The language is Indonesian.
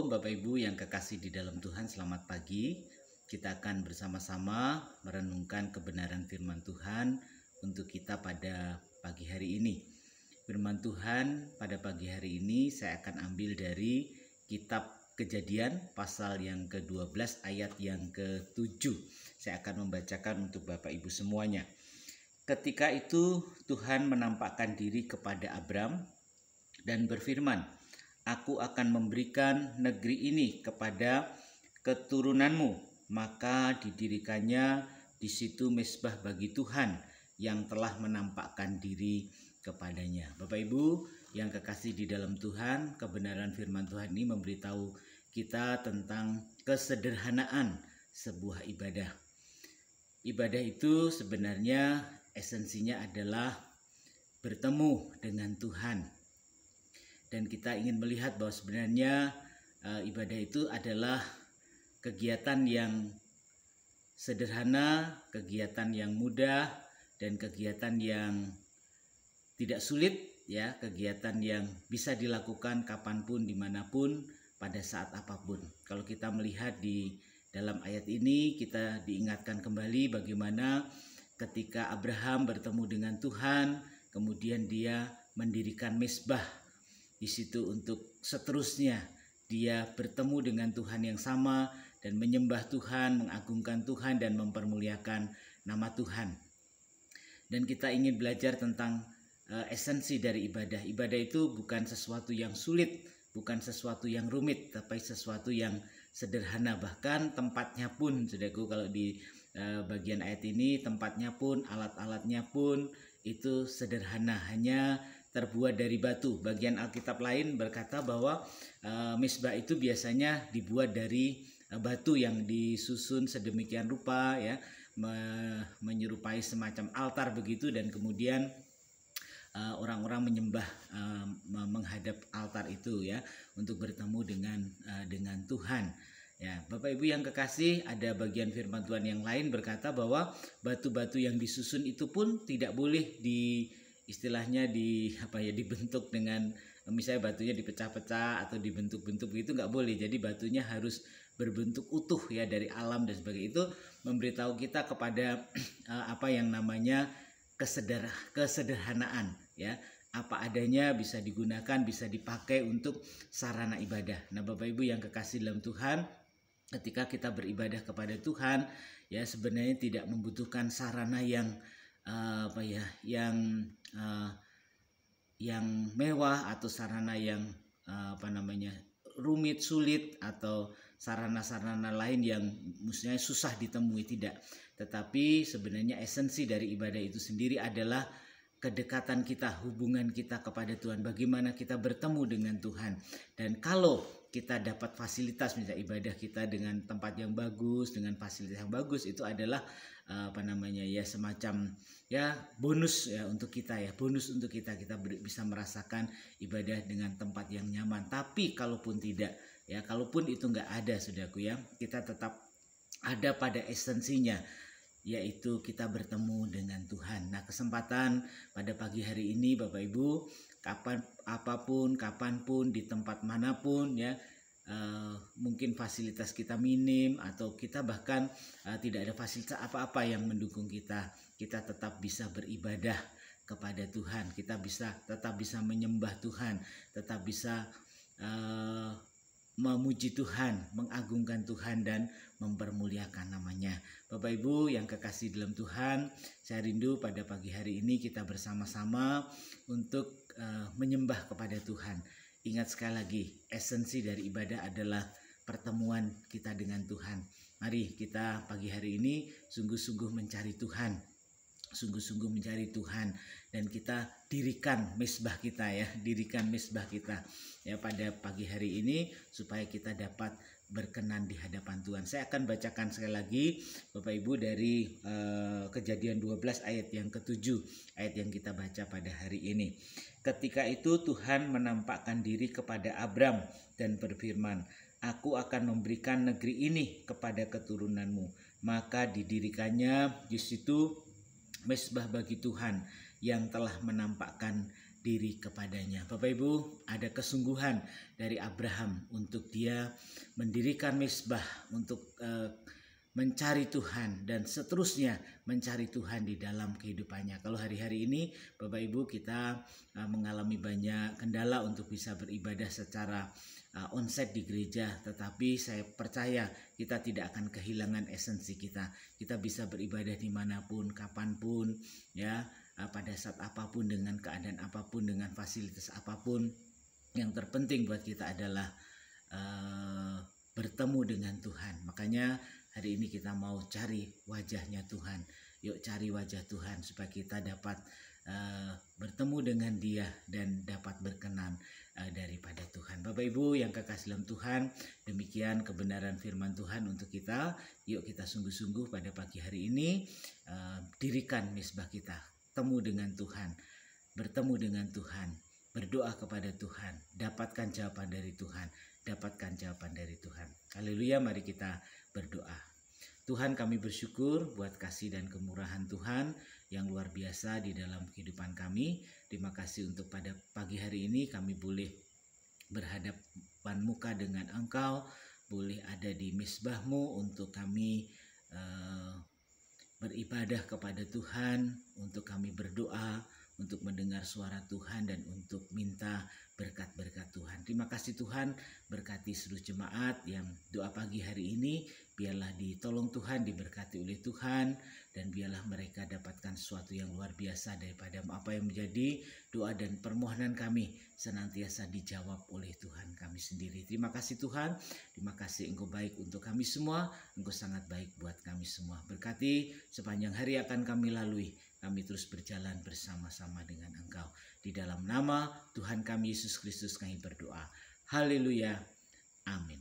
Shalom Bapak Ibu yang kekasih di dalam Tuhan, selamat pagi. Kita akan bersama-sama merenungkan kebenaran firman Tuhan untuk kita pada pagi hari ini. Firman Tuhan pada pagi hari ini saya akan ambil dari kitab Kejadian pasal yang ke-12 ayat yang ke-7. Saya akan membacakan untuk Bapak Ibu semuanya. Ketika itu Tuhan menampakkan diri kepada Abram dan berfirman, "Aku akan memberikan negeri ini kepada keturunanmu." Maka didirikannya di situ mezbah bagi Tuhan yang telah menampakkan diri kepadanya. Bapak Ibu yang kekasih di dalam Tuhan, kebenaran firman Tuhan ini memberitahu kita tentang kesederhanaan sebuah ibadah. Ibadah itu sebenarnya esensinya adalah bertemu dengan Tuhan. Dan kita ingin melihat bahwa sebenarnya ibadah itu adalah kegiatan yang sederhana, kegiatan yang mudah, dan kegiatan yang tidak sulit, ya, kegiatan yang bisa dilakukan kapanpun, dimanapun, pada saat apapun. Kalau kita melihat di dalam ayat ini, kita diingatkan kembali bagaimana ketika Abraham bertemu dengan Tuhan, kemudian dia mendirikan mezbah. Di situ untuk seterusnya dia bertemu dengan Tuhan yang sama dan menyembah Tuhan, mengagungkan Tuhan dan mempermuliakan nama Tuhan. Dan kita ingin belajar tentang esensi dari ibadah. Ibadah itu bukan sesuatu yang sulit, bukan sesuatu yang rumit, tapi sesuatu yang sederhana. Bahkan tempatnya pun, saudaraku, kalau di bagian ayat ini tempatnya pun, alat-alatnya pun itu sederhana, hanya terbuat dari batu. Bagian Alkitab lain berkata bahwa mezbah itu biasanya dibuat dari batu yang disusun sedemikian rupa, ya, menyerupai semacam altar begitu, dan kemudian orang-orang menyembah menghadap altar itu, ya, untuk bertemu dengan Tuhan. Ya, Bapak Ibu yang kekasih, ada bagian firman Tuhan yang lain berkata bahwa batu-batu yang disusun itu pun tidak boleh istilahnya dibentuk dengan, misalnya batunya dipecah-pecah atau dibentuk-bentuk begitu, nggak boleh. Jadi batunya harus berbentuk utuh, ya, dari alam dan sebagainya. Itu memberitahu kita kepada apa yang namanya kesederhanaan, ya, apa adanya bisa digunakan, bisa dipakai untuk sarana ibadah. Nah, Bapak Ibu yang kekasih dalam Tuhan, ketika kita beribadah kepada Tuhan, ya, sebenarnya tidak membutuhkan sarana yang yang mewah atau sarana yang rumit, sulit, atau sarana-sarana lain yang mestinya susah ditemui, tidak. Tetapi sebenarnya esensi dari ibadah itu sendiri adalah kedekatan kita, hubungan kita kepada Tuhan, bagaimana kita bertemu dengan Tuhan. Dan kalau kita dapat fasilitas, misalnya ibadah kita dengan tempat yang bagus, dengan fasilitas yang bagus, itu adalah semacam, ya, bonus, ya, untuk kita, ya, bonus untuk kita bisa merasakan ibadah dengan tempat yang nyaman. Tapi kalaupun tidak, ya, kalaupun itu nggak ada, saudaraku, ya, kita tetap ada pada esensinya, yaitu kita bertemu dengan Tuhan. Nah, kesempatan pada pagi hari ini, Bapak Ibu, kapanpun, di tempat manapun, ya, mungkin fasilitas kita minim atau kita bahkan tidak ada fasilitas apa-apa yang mendukung kita tetap bisa beribadah kepada Tuhan. Kita tetap bisa menyembah Tuhan, tetap bisa memuji Tuhan, mengagungkan Tuhan, dan mempermuliakan namanya. Bapak Ibu yang kekasih dalam Tuhan, saya rindu pada pagi hari ini kita bersama-sama untuk menyembah kepada Tuhan. Ingat sekali lagi, esensi dari ibadah adalah pertemuan kita dengan Tuhan. Mari kita pagi hari ini sungguh-sungguh mencari Tuhan. Sungguh-sungguh mencari Tuhan, dan kita dirikan mezbah kita, ya, ya, pada pagi hari ini supaya kita dapat berkenan di hadapan Tuhan. Saya akan bacakan sekali lagi, Bapak Ibu, dari Kejadian 12 ayat yang ke-7, ayat yang kita baca pada hari ini. Ketika itu Tuhan menampakkan diri kepada Abram dan berfirman, "Aku akan memberikan negeri ini kepada keturunanmu." Maka didirikannya di situ mezbah bagi Tuhan yang telah menampakkan diri kepadanya. Bapak Ibu, ada kesungguhan dari Abraham untuk dia mendirikan mezbah untuk mencari Tuhan dan seterusnya mencari Tuhan di dalam kehidupannya. Kalau hari-hari ini Bapak Ibu kita mengalami banyak kendala untuk bisa beribadah secara onsite di gereja, tetapi saya percaya kita tidak akan kehilangan esensi kita. Kita bisa beribadah dimanapun, kapanpun, ya, pada saat apapun, dengan keadaan apapun, dengan fasilitas apapun. Yang terpenting buat kita adalah bertemu dengan Tuhan. Makanya hari ini kita mau cari wajahnya Tuhan. Yuk cari wajah Tuhan supaya kita dapat bertemu dengan Dia dan dapat berkenan daripada Tuhan. Bapak Ibu yang kekasih dalam Tuhan, demikian kebenaran firman Tuhan untuk kita. Yuk kita sungguh-sungguh pada pagi hari ini dirikan mezbah kita. Temu dengan Tuhan, bertemu dengan Tuhan, berdoa kepada Tuhan, dapatkan jawaban dari Tuhan, dapatkan jawaban dari Tuhan. Haleluya, mari kita berdoa. Tuhan, kami bersyukur buat kasih dan kemurahan Tuhan yang luar biasa di dalam kehidupan kami. Terima kasih untuk pada pagi hari ini kami boleh berhadapan muka dengan Engkau, boleh ada di mezbah-Mu untuk kami beribadah kepada Tuhan, untuk kami berdoa, untuk mendengar suara Tuhan dan untuk minta berkat-berkat Tuhan. Terima kasih Tuhan, berkati seluruh jemaat yang doa pagi hari ini, biarlah ditolong Tuhan, diberkati oleh Tuhan, dan biarlah mereka dapatkan sesuatu yang luar biasa daripada apa yang menjadi doa dan permohonan kami senantiasa dijawab oleh Tuhan kami sendiri. Terima kasih Tuhan, terima kasih Engkau baik untuk kami semua, Engkau sangat baik buat kami semua. Berkati sepanjang hari akan kami lalui, kami terus berjalan bersama-sama dengan Engkau. Di dalam nama Tuhan kami Yesus Kristus kami berdoa. Haleluya. Amin.